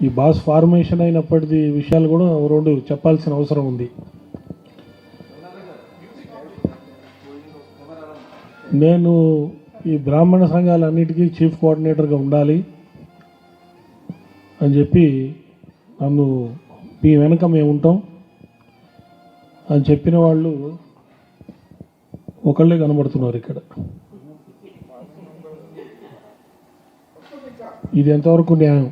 ఈ boss formation అయినప్పటి విషయాలు కూడా రెండు చెప్పాల్సిన అవసరం ఉంది. నేను ఈ బ్రాహ్మణ సంఘాలన్నిటికీ చీఫ్ కోఆర్డినేటర్గా ఉండాలి అని చెప్పి నన్ను మీ వెనక మేము ఉంటాం అని చెప్పిన వాళ్ళు ఒకళ్ళే కనబడుతున్నారు ఇక్కడ. ఇది ఎంతవరకు న్యాయం?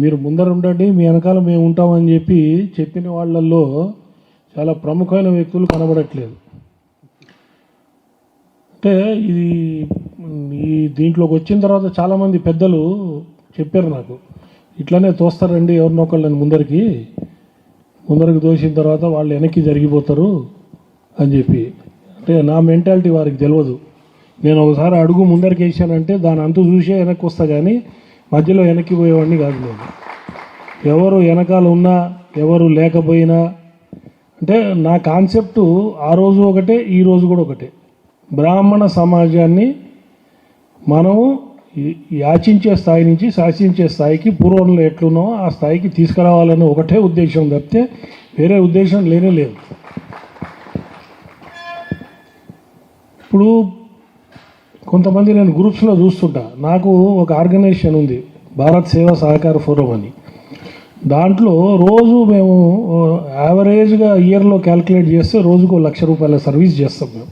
మీరు ముందర ఉండండి, మీ వెనకాల మేము ఉంటామని చెప్పి చెప్పిన వాళ్ళల్లో చాలా ప్రముఖమైన వ్యక్తులు కనబడట్లేదు. అంటే ఇది దీంట్లోకి వచ్చిన తర్వాత చాలామంది పెద్దలు చెప్పారు నాకు, ఇట్లనే తోస్తారండి ఎవరినొకళ్ళని ముందరికి తోసిన తర్వాత వాళ్ళు వెనక్కి జరిగిపోతారు అని చెప్పి. అంటే నా మెంటాలిటీ వారికి తెలియదు. నేను ఒకసారి అడుగు ముందరికి వేసానంటే దాని అంతు చూసే వెనక్కి వస్తా, కానీ మధ్యలో వెనక్కి పోయేవాడిని కాదు నేను. ఎవరు వెనకాల ఉన్నా ఎవరు లేకపోయినా, అంటే నా కాన్సెప్టు ఆ రోజు ఒకటే ఈ రోజు కూడా ఒకటే. బ్రాహ్మణ సమాజాన్ని మనము యాచించే స్థాయి నుంచి శాసించే స్థాయికి పూర్వంలో ఎట్లున్నామో ఆ స్థాయికి తీసుకురావాలని ఒకటే ఉద్దేశం తప్పితే వేరే ఉద్దేశం లేనే లేదు. ఇప్పుడు కొంతమంది నేను గ్రూప్స్లో చూస్తుంటా, నాకు ఒక ఆర్గనైజేషన్ ఉంది భారత్ సేవా సహకార ఫోరం అని. దాంట్లో రోజు మేము యావరేజ్గా ఇయర్లో క్యాల్కులేట్ చేస్తే రోజుకు 1,00,000 రూపాయల సర్వీస్ చేస్తాం మేము.